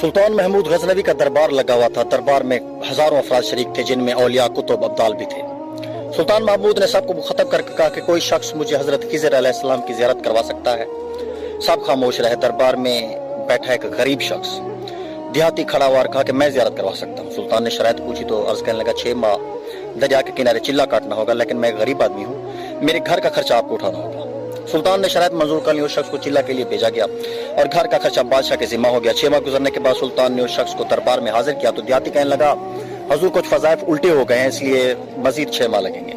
सुल्तान महमूद गजनवी का दरबार लगा हुआ था। दरबार में हजारों अफराद शरीक थे, जिनमें औलिया, कुतुब, अब्दाल भी थे। सुल्तान महमूद ने सबको मुखतब करके कहा कि कोई शख्स मुझे हजरत खिज़र अलैहिस्सलाम की ज़ियारत करवा सकता है। सब खामोश रहे। दरबार में बैठा एक गरीब शख्स देहाती खड़ा हुआ और कहा कि मैं ज़ियारत करवा सकता हूँ। सुल्तान ने शराइत पूछी तो अर्ज करने लगा, 6 माह दरिया के किनारे चिल्ला काटना होगा, लेकिन मैं गरीब आदमी हूँ, मेरे घर का खर्चा आपको उठाना होगा। सुल्तान ने शराइत मंजूर कर ली। उस शख्स को चिल्ला के लिए भेजा गया और घर का खर्चा बादशाह के जिम्मा हो गया। 6 माह गुजरने के बाद सुल्तान ने उस शख्स को दरबार में हाजिर किया तो देहाती कहने लगा, हजूर कुछ फजाइफ उल्टे हो गए हैं, इसलिए मजीद 6 माह लगेंगे।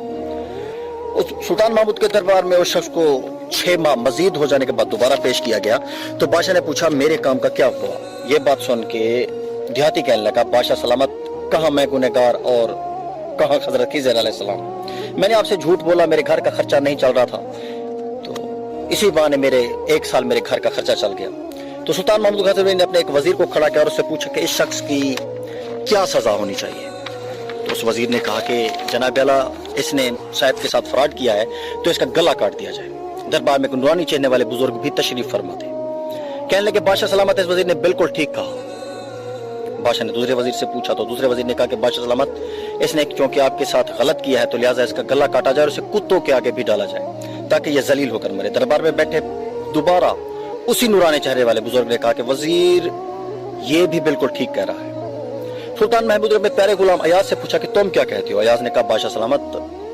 उस सुल्तान महमूद के दरबार में उस शख्स को 6 माह मजीद हो जाने के बाद दोबारा पेश किया गया तो बादशाह ने पूछा, मेरे काम का क्या हुआ? ये बात सुन के देहाती कहने लगा, बादशाह सलामत, कहाँ मैं गुनहगार और कहाँ हजरत खिज़र अलैहिस्सलाम। मैंने आपसे झूठ बोला, मेरे घर का खर्चा नहीं चल रहा था, तो इसी बहाने मेरे 1 साल मेरे घर का खर्चा चल गया। तो सुल्तान महमूद गजनवी ने अपने एक वजीर को खड़ा किया और उससे पूछा कि इस शख्स की क्या सजा होनी चाहिए। तो उस वजीर ने कहा कि जनाब आला, इसने शायद के साथ फ्रॉड किया है तो इसका गला काट दिया जाए। दरबार में नूरानी चेहरे वाले बुजुर्ग भी तशरीफ फरमा थे। कहने लगे, बादशाह सलामत, इस वजीर ने बिल्कुल ठीक कहा। बादशाह ने दूसरे वजीर से पूछा तो दूसरे वजीर ने कहा कि बादशाह सलामत, इसने क्योंकि आपके साथ गलत किया है तो लिहाजा इसका गला काटा जाए और उसे कुत्तों के आगे भी डाला जाए ताकि यह जलील होकर मरे। दरबार में बैठे दोबारा उसी नूरानी चेहरे वाले बुजुर्ग ने कहा कि वजीर ये भी बिल्कुल ठीक कह रहा है। सुल्तान महमूद ने अपने प्यारे गुलाम अयाज से पूछा कि तुम क्या कहते हो? अयाज ने कहा, बादशाह सलामत,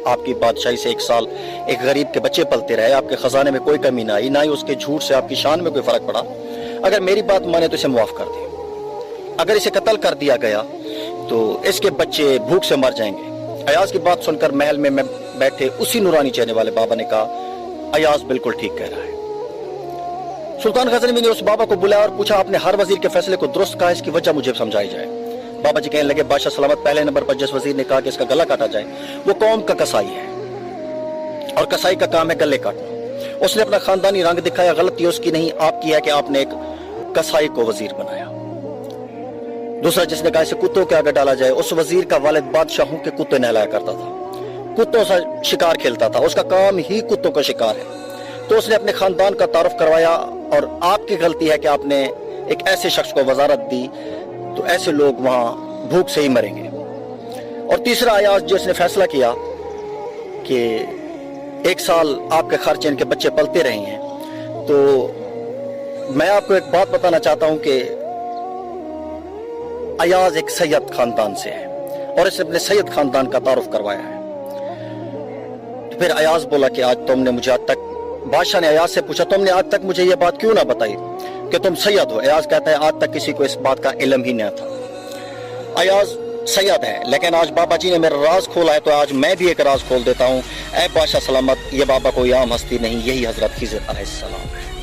आपकी बादशाही से 1 साल एक गरीब के बच्चे पलते रहे, आपके खजाने में कोई कमी ना आई, ना ही उसके झूठ से आपकी शान में कोई फर्क पड़ा। अगर मेरी बात माने तो इसे मुआफ कर दे। अगर इसे कत्ल कर दिया गया तो इसके बच्चे भूख से मर जाएंगे। अयाज की बात सुनकर महल में बैठे उसी नूरानी चेहरे वाले बाबा ने कहा, अयाज बिल्कुल ठीक कह रहा है। सुल्तान गजनवी ने उस बाबा को बुलाया और पूछा, आपने हर वजीर के फैसले को दुरुस्त कहा, इसकी वजह मुझे समझाई जाए। बाबा जी कहने लगे, बादशाह सलामत, पहले नंबर पर जिस वजीर ने कहा कि इसका गला काटा जाए वो कौम का कसाई है और कसाई का काम है गले काटना। उसने अपना खानदानी रंग दिखाया। गलती उसकी नहीं, आपकी है कि आपने एक कसाई को वजीर बनाया। दूसरा जिसने कहा इसे कुत्तों के आगे डाला जाए, उस वजीर का वालिद बादशाहों के कुत्ते नहलाया करता था, कुत्तों से शिकार खेलता था, उसका काम ही कुत्तों का शिकार है। तो उसने अपने खानदान का तारुफ करवाया और आपकी गलती है कि आपने एक ऐसे शख्स को वजारत दी तो ऐसे लोग वहां भूख से ही मरेंगे। और तीसरा अयाज जिसने फैसला किया कि 1 साल आपके खर्चे इनके बच्चे पलते रहे हैं, तो मैं आपको एक बात बताना चाहता हूं कि अयाज एक सैयद खानदान से है और इसने अपने सैयद खानदान का तारुफ करवाया है। तो फिर अयाज बोला कि आज तुमने मुझे आज तक, बादशाह ने अयाज से पूछा, तुमने आज तक मुझे यह बात क्यों ना बताई कि तुम सैयद हो? अयाज कहता है, आज तक किसी को इस बात का इल्म ही नहीं था। अयाज सैयद है, लेकिन आज बाबा जी ने मेरा राज खोला है तो आज मैं भी एक राज खोल देता हूँ। ऐ बादशाह सलामत, ये बाबा कोई आम हस्ती नहीं, यही हजरत खिज़र अलैहिस्सलाम है।